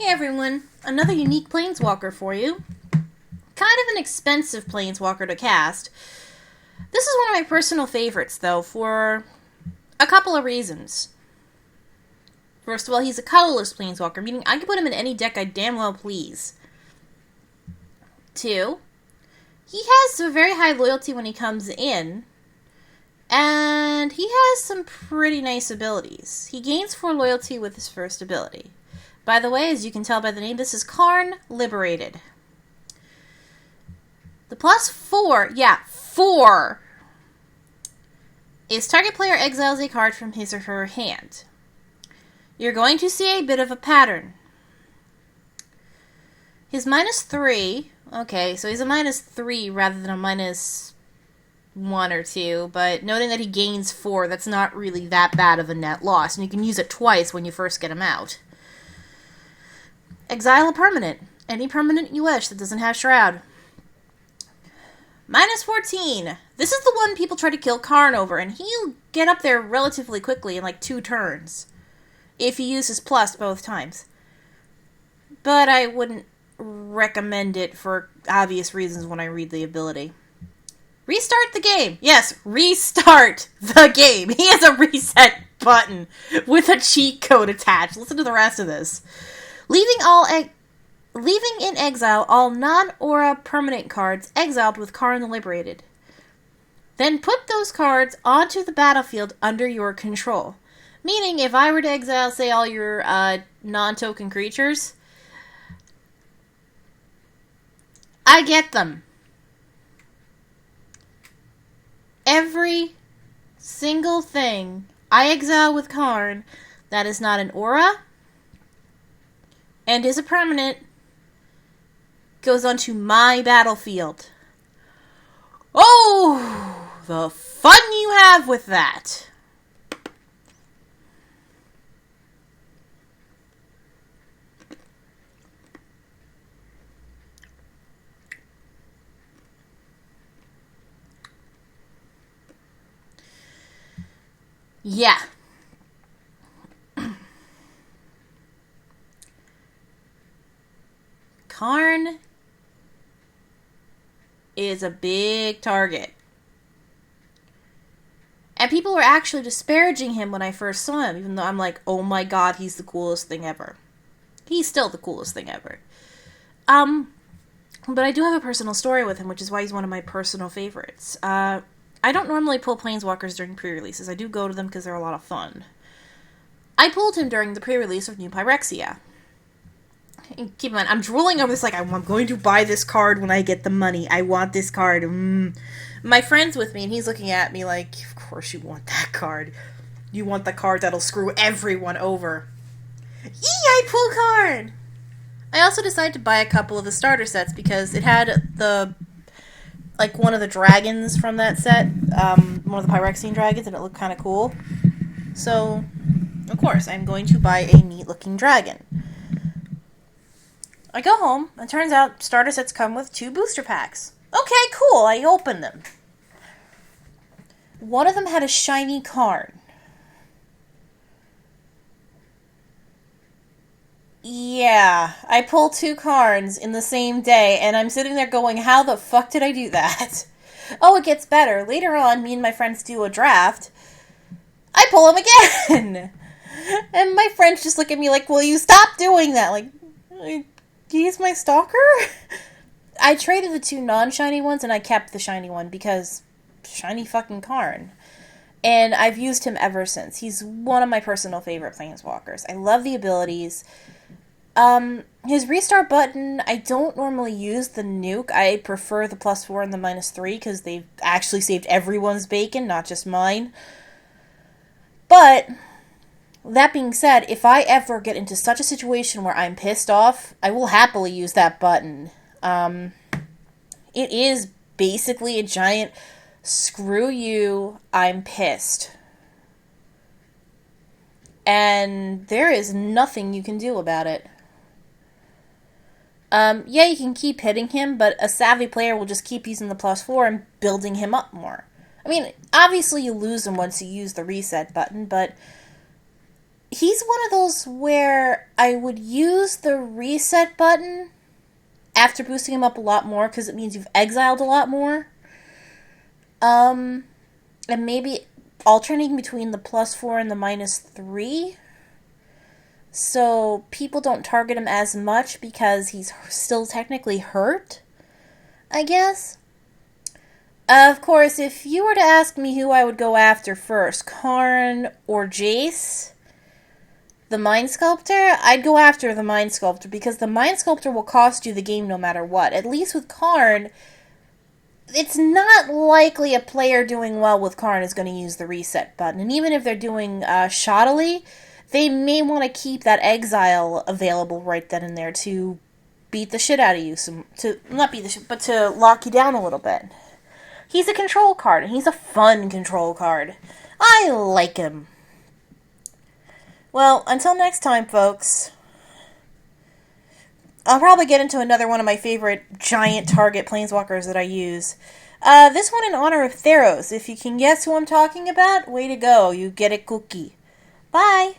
Hey everyone, another unique Planeswalker for you. Kind of an expensive Planeswalker to cast. This is one of my personal favorites, though, for a couple of reasons. First of all, he's a colorless Planeswalker, meaning I can put him in any deck I damn well please. Two, he has a very high loyalty when he comes in, and he has some pretty nice abilities. He gains 4 loyalty with his first ability. By the way, as you can tell by the name, this is Karn Liberated. The +4, is target player exiles a card from his or her hand. You're going to see a bit of a pattern. His -3, okay, so he's a -3 rather than a -1 or 2, but noting that he gains 4, that's not really that bad of a net loss, and you can use it twice when you first get him out. Exile a permanent. Any permanent you wish that doesn't have Shroud. -14. This is the one people try to kill Karn over, and he'll get up there relatively quickly in like 2 turns. If he uses plus both times. But I wouldn't recommend it for obvious reasons when I read the ability. Restart the game. Yes, restart the game. He has a reset button with a cheat code attached. Listen to the rest of this. Leaving in exile all non-aura permanent cards exiled with Karn Liberated. Then put those cards onto the battlefield under your control. Meaning, if I were to exile, say, all your non-token creatures, I get them. Every single thing I exile with Karn that is not an aura and is a permanent goes onto my battlefield. Oh, the fun you have with that. Yeah. Karn is a big target. And people were actually disparaging him when I first saw him, even though I'm like, oh my god, he's the coolest thing ever. He's still the coolest thing ever. But I do have a personal story with him, which is why he's one of my personal favorites. I don't normally pull Planeswalkers during pre-releases. I do go to them because they're a lot of fun. I pulled him during the pre-release of New Pyrexia. And keep in mind, I'm drooling over this like, I'm going to buy this card when I get the money. I want this card. My friend's with me, and he's looking at me like, of course you want that card. You want the card that'll screw everyone over. I pull card! I also decided to buy a couple of the starter sets because it had one of the dragons from that set, one of the Phyrexian dragons, and it looked kind of cool. So, of course, I'm going to buy a neat-looking dragon. I go home, and it turns out starter sets come with 2 booster packs. Okay, cool, I open them. One of them had a shiny Karn. Yeah, I pulled 2 Karns in the same day, and I'm sitting there going, how the fuck did I do that? Oh, it gets better. Later on, me and my friends do a draft. I pull him again! And my friends just look at me like, will you stop doing that? Like, he's my stalker? I traded the 2 non-shiny ones, and I kept the shiny one, because shiny fucking Karn. And I've used him ever since. He's one of my personal favorite Planeswalkers. I love the abilities. His restart button, I don't normally use the nuke. I prefer the +4 and the -3, because they've actually saved everyone's bacon, not just mine. But that being said, if I ever get into such a situation where I'm pissed off, I will happily use that button. It is basically a giant screw you, I'm pissed. And there is nothing you can do about it. Yeah, you can keep hitting him, but a savvy player will just keep using the +4 and building him up more. I mean, obviously you lose him once you use the reset button, but He's one of those where I would use the reset button after boosting him up a lot more because it means you've exiled a lot more. And maybe alternating between the +4 and the -3. So people don't target him as much because he's still technically hurt, I guess. Of course, if you were to ask me who I would go after first, Karn or Jace, the Mind Sculptor, I'd go after the Mind Sculptor because the Mind Sculptor will cost you the game no matter what. At least with Karn, it's not likely a player doing well with Karn is going to use the reset button. And even if they're doing shoddily, they may want to keep that exile available right then and there to beat the shit out of you. Not beat the shit, but to lock you down a little bit. He's a control card, and he's a fun control card. I like him. Well, until next time, folks. I'll probably get into another one of my favorite giant target planeswalkers that I use. This one in honor of Theros. If you can guess who I'm talking about, way to go. You get a cookie. Bye.